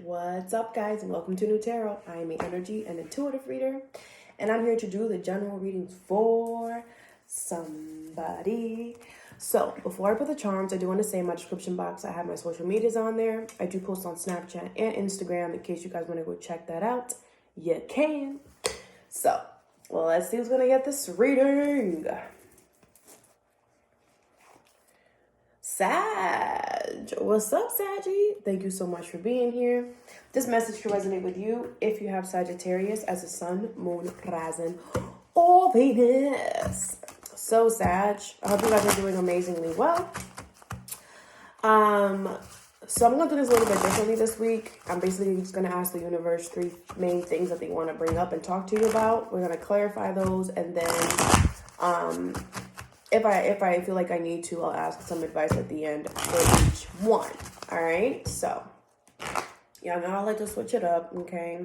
What's up, guys, and welcome to New Tarot. I am an energy and intuitive reader, and I'm here to do the general readings for somebody. So, before I put the charms, I do want to say in my description box, I have my social medias on there. I do post on Snapchat and Instagram in case you guys want to go check that out. You can. So, well, let's see who's going to get this reading. Sag. What's up, Saggie? Thank you so much for being here. This message can resonate with you if you have Sagittarius as a sun, moon, rising, or Venus. So, Sag, I hope you guys are doing amazingly well. So I'm going to do this a little bit differently this week. I'm basically just going to ask the universe 3 main things that they want to bring up and talk to you about. We're going to clarify those, and then if I feel like I need to, I'll ask some advice at the end for each one. All right? So, y'all know I like to switch it up, okay?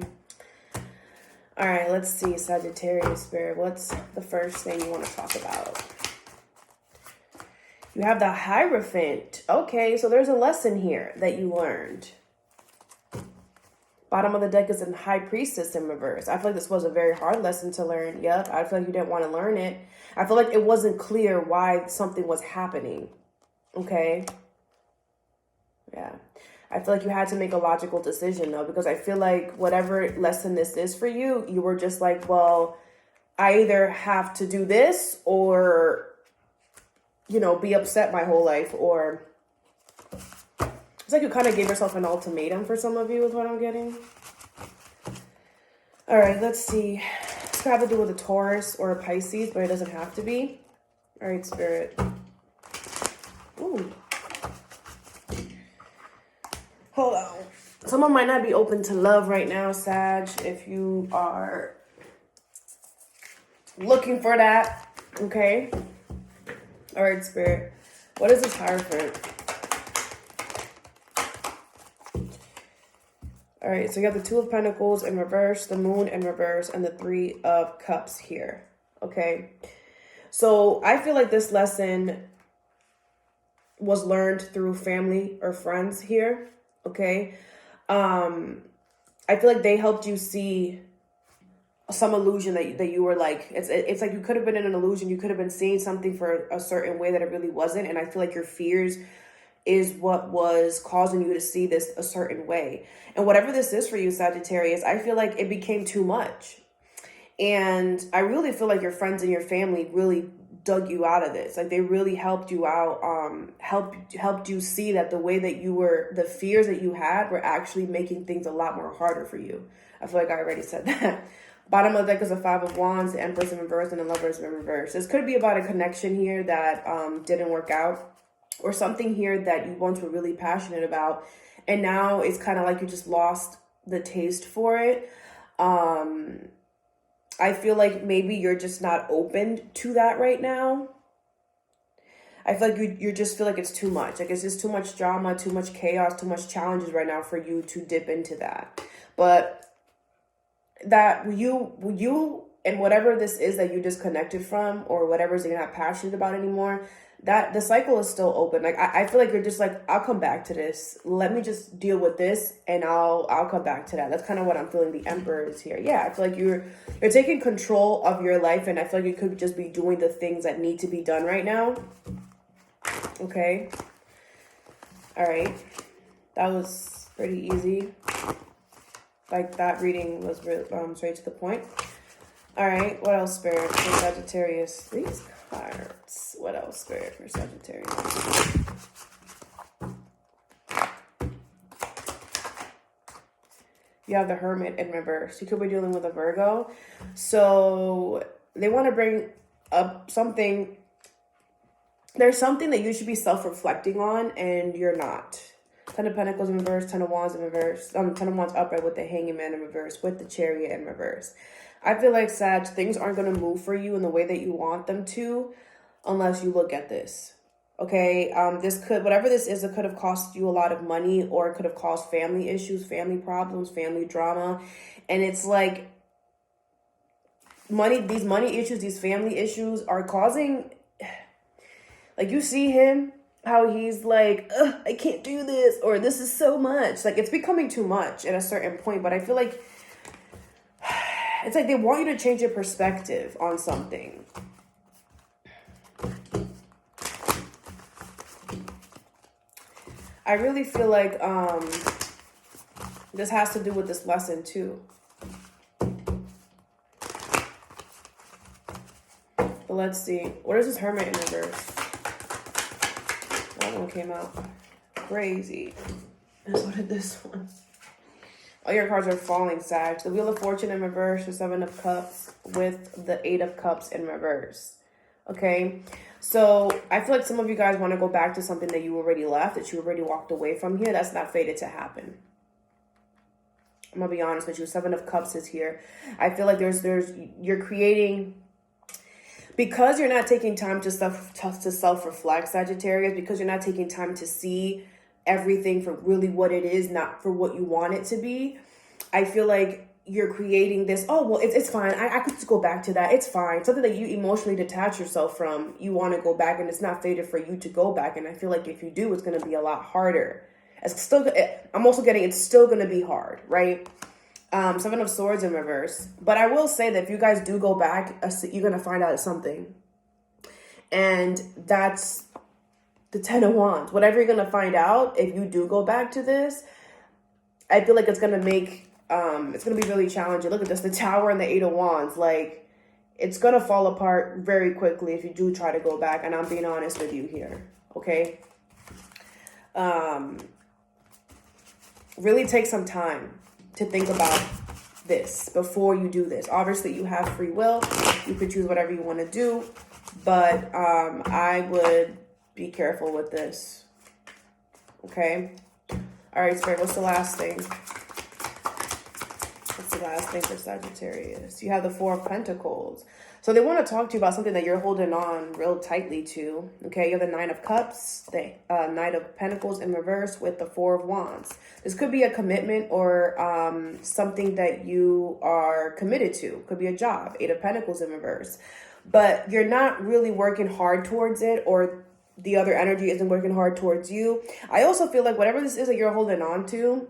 All right, let's see, Sagittarius Spirit. What's the first thing you want to talk about? You have the Hierophant. Okay, so there's a lesson here that you learned. Bottom of the deck is in High Priestess in reverse. I feel like this was a very hard lesson to learn. Yep, I feel like you didn't want to learn it. I feel like it wasn't clear why something was happening. Okay? Yeah. I feel like you had to make a logical decision, though, because I feel like whatever lesson this is for you, you were just like, well, I either have to do this or, you know, be upset my whole life, or it's like you kind of gave yourself an ultimatum for some of you is what I'm getting. All right, let's see. This could have to do with a Taurus or a Pisces, but it doesn't have to be. All right, Spirit. Ooh. Hold on. Someone might not be open to love right now, Sag, if you are looking for that. Okay. All right, Spirit. What is this Hierophant? All right, so you have the 2 of Pentacles in reverse, the Moon in reverse, and the 3 of Cups here. Okay. So I feel like this lesson was learned through family or friends here. Okay. I feel like they helped you see some illusion that you were like, it's like you could have been in an illusion. You could have been seeing something for a certain way that it really wasn't. And I feel like your fears is what was causing you to see this a certain way. And whatever this is for you, Sagittarius, I feel like it became too much. And I really feel like your friends and your family really dug you out of this. Like they really helped you out, helped you see that the way that you were, the fears that you had were actually making things a lot more harder for you. I feel like I already said that. Bottom of the deck is a 5 of Wands, the Empress in reverse, and the Lovers in reverse. This could be about a connection here that didn't work out, or something here that you once were really passionate about, and now it's kind of like you just lost the taste for it. I feel like maybe you're just not open to that right now. I feel like you just feel like it's too much. Like it's just too much drama, too much chaos, too much challenges right now for you to dip into that. But that you and whatever this is that you disconnected from, or whatever is you're not passionate about anymore, that the cycle is still open. Like I feel like you're just like, I'll come back to this. Let me just deal with this and I'll come back to that. That's kind of what I'm feeling the Emperor is here. Yeah, I feel like you're taking control of your life, and I feel like you could just be doing the things that need to be done right now. Okay. All right. That was pretty easy. Like that reading was really straight to the point. All right. What else, Spirit, for Sagittarius? These cards. What else, Spirit, for Sagittarius? You have the Hermit in reverse. You could be dealing with a Virgo. So they want to bring up something. There's something that you should be self-reflecting on, and you're not. 10 of Pentacles in reverse, 10 of Wands in reverse, 10 of Wands upright with the Hanging Man in reverse, with the Chariot in reverse. I feel like, Sag, things aren't going to move for you in the way that you want them to unless you look at this. Okay, this could, whatever this is, it could have cost you a lot of money, or it could have caused family issues, family problems, family drama. And it's like these money issues, these family issues are causing, like you see him, how he's like, ugh, I can't do this, or this is so much. Like, it's becoming too much at a certain point. But I feel like it's like they want you to change your perspective on something. I really feel like this has to do with this lesson too. But let's see. What is this Hermit in reverse? That one came out crazy. And so did this one. All your cards are falling, Sag. The Wheel of Fortune in reverse, the Seven of Cups with the Eight of Cups in reverse. Okay? So I feel like some of you guys want to go back to something that you already left, that you already walked away from here. That's not fated to happen. I'm going to be honest with you. Seven of Cups is here. I feel like you're creating... Because you're not taking time to self-reflect, Sagittarius, because you're not taking time to see everything for really what it is, not for what you want it to be, I feel like you're creating this, oh, well, it's fine. I could just go back to that. It's fine. Something that you emotionally detach yourself from, you want to go back, and it's not fated for you to go back. And I feel like if you do, it's going to be a lot harder. I'm also getting it's still going to be hard, right? Seven of Swords in reverse. But I will say that if you guys do go back, you're going to find out something. And that's the Ten of Wands. Whatever you're going to find out, if you do go back to this, I feel like it's going to make, it's going to be really challenging. Look at this, the Tower and the Eight of Wands. Like, it's going to fall apart very quickly if you do try to go back. And I'm being honest with you here, okay? Really take some time to think about this before you do this. Obviously, you have free will. You could choose whatever you want to do. But I would be careful with this. Okay? All right, Spirit, what's the last thing? What's the last thing for Sagittarius? You have the Four of Pentacles. So they want to talk to you about something that you're holding on real tightly to. Okay, you have the Nine of Cups, the Knight of Pentacles in reverse with the Four of Wands. This could be a commitment or something that you are committed to. Could be a job, Eight of Pentacles in reverse. But you're not really working hard towards it, or the other energy isn't working hard towards you. I also feel like whatever this is that you're holding on to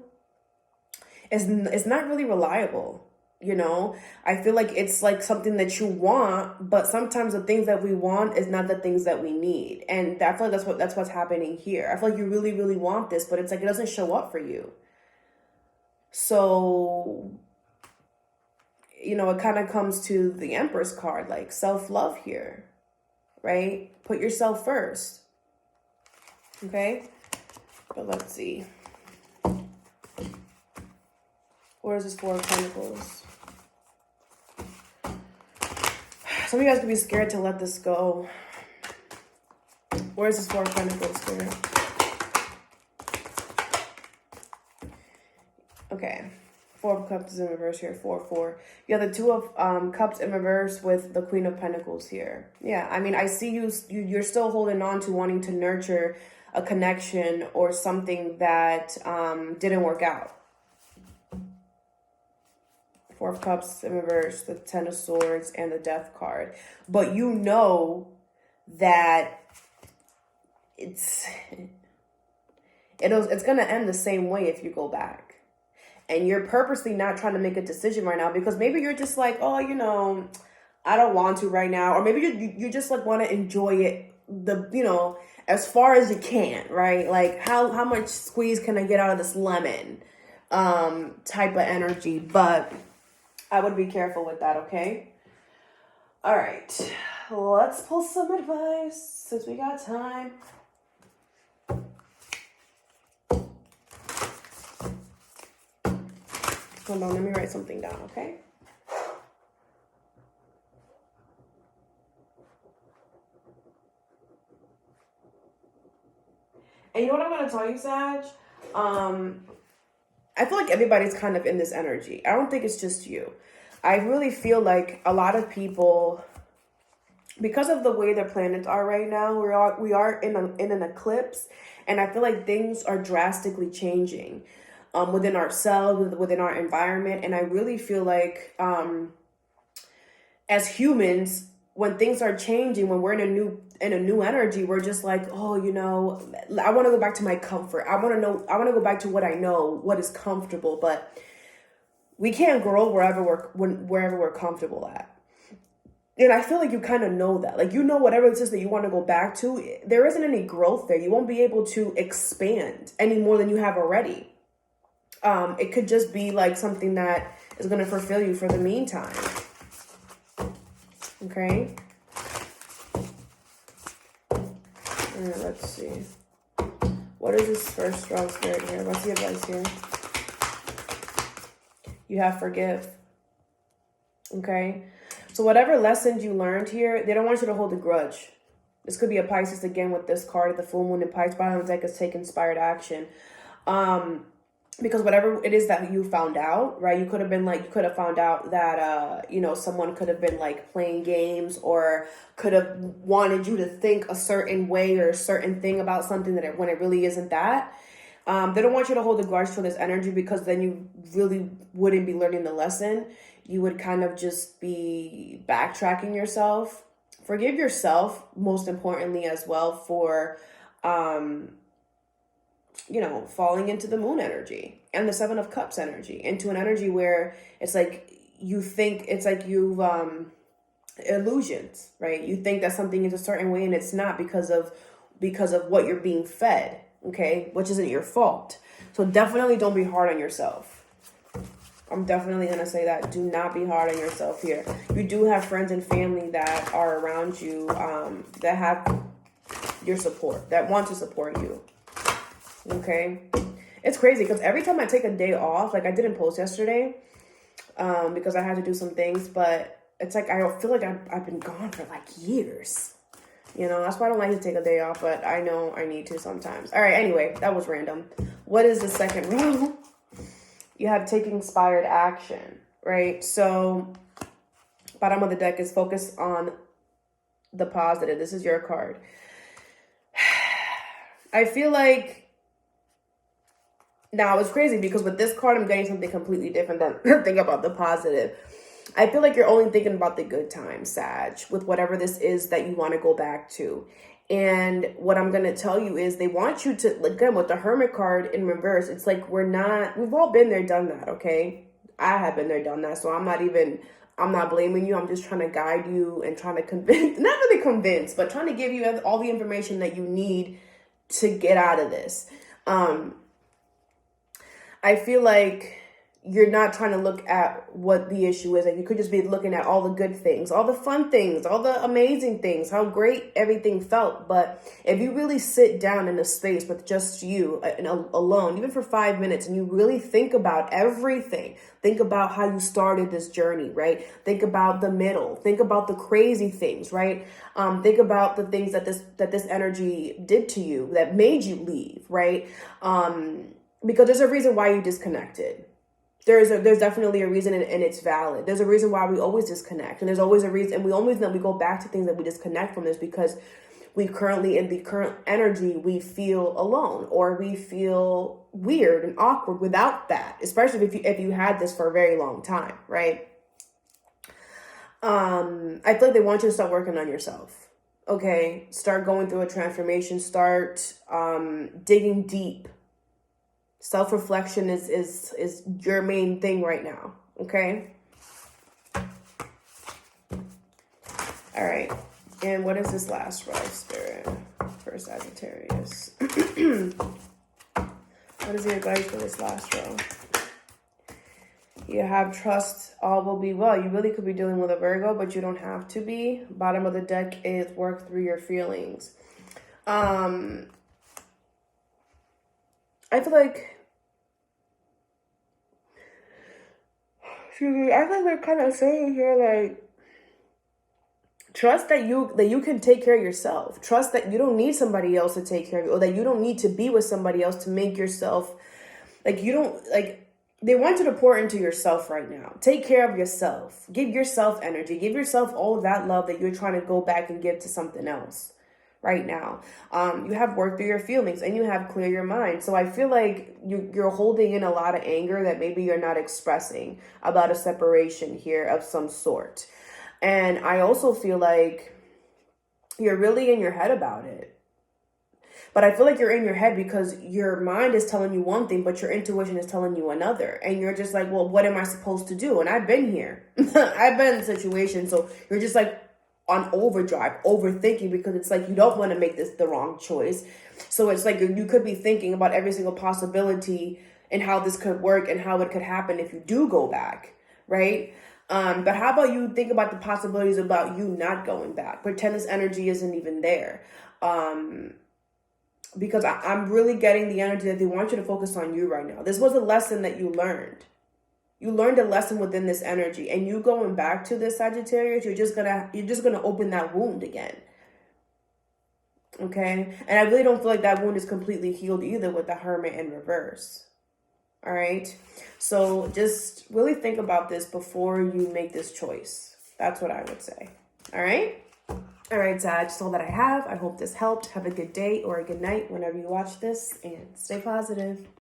is not really reliable. You know, I feel like it's like something that you want, but sometimes the things that we want is not the things that we need. And I feel like that's what's happening here. I feel like you really, really want this, but it's like it doesn't show up for you. So, you know, it kind of comes to the Empress card, like self-love here, right? Put yourself first. Okay? But let's see. Where is this Four of Pentacles? Some of you guys could be scared to let this go. Where is this Four of Pentacles, Spirit? Okay. Four of Cups in reverse here. 4-4. You have the Two of Cups in reverse with the Queen of Pentacles here. Yeah, I mean, I see you're still holding on to wanting to nurture a connection or something that didn't work out. Four of Cups in reverse, the Ten of Swords, and the Death card. But you know that it's going to end the same way if you go back. And you're purposely not trying to make a decision right now because maybe you're just like, oh, you know, I don't want to right now. Or maybe you just like want to enjoy it, as far as you can, right? Like how much squeeze can I get out of this lemon type of energy. But I would be careful with that, okay? All right. Let's pull some advice since we got time. Hold on, let me write something down, okay? And you know what I'm going to tell you, Sag? I feel like everybody's kind of in this energy. I don't think it's just you. I really feel like a lot of people, because of the way the planets are right now, we are in an eclipse, and I feel like things are drastically changing within ourselves, within our environment. And I really feel like as humans, when things are changing, when we're in in a new energy, we're just like, oh, you know, I want to go back to my comfort. I want to go back to what I know, what is comfortable, but we can't grow wherever we're comfortable at. And I feel like you kind of know that. Like, you know, whatever it is that you want to go back to, there isn't any growth there. You won't be able to expand any more than you have already. It could just be like something that is going to fulfill you for the meantime. Okay? Let's see. What is this first strong spirit here? What's the advice here? You have forgive. Okay? So whatever lessons you learned here, they don't want you to hold a grudge. This could be a Pisces again with this card, the full moon in Pisces. Bottom of the deck is take inspired action. Because whatever it is that you found out, right? You could have found out that, you know, someone could have been like playing games or could have wanted you to think a certain way or a certain thing about something when it really isn't that. They don't want you to hold a grudge for this energy because then you really wouldn't be learning the lesson. You would kind of just be backtracking yourself. Forgive yourself, most importantly, as well, for, you know, falling into the moon energy and the 7 of Cups energy, into an energy where it's like you think it's like you've illusions, right? You think that something is a certain way and it's not because of what you're being fed, okay, which isn't your fault. So definitely don't be hard on yourself. I'm definitely going to say that. Do not be hard on yourself here. You do have friends and family that are around you, that have your support, that want to support you. Okay? It's crazy because every time I take a day off, like I didn't post yesterday, because I had to do some things, but it's like I feel like I've been gone for like years. You know, that's why I don't like to take a day off, but I know I need to sometimes. All right, anyway, that was random. What is the second row? You have take inspired action, right? So bottom of the deck is focus on the positive. This is your card. I feel like now it's crazy because with this card, I'm getting something completely different than think about the positive. I feel like you're only thinking about the good times, Sag, with whatever this is that you want to go back to. And what I'm going to tell you is they want you to, again, with the Hermit card in reverse, it's like we've all been there, done that, okay? I have been there, done that. So I'm not blaming you. I'm just trying to guide you and trying to convince, not really convince, but trying to give you all the information that you need to get out of this. I feel like you're not trying to look at what the issue is. Like you could just be looking at all the good things, all the fun things, all the amazing things, how great everything felt. But if you really sit down in a space with just you and alone, even for 5 minutes, and you really think about everything, think about how you started this journey, right? Think about the middle, think about the crazy things, right? Think about the things that this energy did to you that made you leave, right? Because there's a reason why you disconnected. There's definitely a reason, and it's valid. There's a reason why we always disconnect, and there's always a reason, and we always know we go back to things that we disconnect from this because we currently, in the current energy, we feel alone or we feel weird and awkward without that, especially if you had this for a very long time, right? I feel like they want you to start working on yourself. Okay, start going through a transformation. Start digging deep. Self-reflection is your main thing right now, okay? All right. And what is this last row, Spirit, for Sagittarius? What is the advice for this last row? You have trust, all will be well. You really could be dealing with a Virgo, but you don't have to be. Bottom of the deck is work through your feelings. I feel like, they're kind of saying here, like, trust that you can take care of yourself. Trust that you don't need somebody else to take care of you, or that you don't need to be with somebody else to make yourself, like, you don't, like, they want you to pour into yourself right now. Take care of yourself. Give yourself energy. Give yourself all of that love that you're trying to go back and give to something else right now. You have worked through your feelings and you have cleared your mind. So I feel like you're holding in a lot of anger that maybe you're not expressing about a separation here of some sort. And I also feel like you're really in your head about it. But I feel like you're in your head because your mind is telling you one thing, but your intuition is telling you another. And you're just like, well, what am I supposed to do? And I've been here. I've been in the situation. So you're just like on overdrive, overthinking, because it's like you don't want to make this the wrong choice. So it's like you could be thinking about every single possibility and how this could work and how it could happen if you do go back, right? But how about you think about the possibilities about you not going back? Pretend this energy isn't even there. Because I'm really getting the energy that they want you to focus on you right now. This was a lesson that you learned. You learned a lesson within this energy, and you going back to this Sagittarius, you're just gonna open that wound again. Okay? And I really don't feel like that wound is completely healed either with the Hermit in reverse. All right? So just really think about this before you make this choice. That's what I would say. All right? All right, Sag, that's all that I have. I hope this helped. Have a good day or a good night whenever you watch this, and stay positive.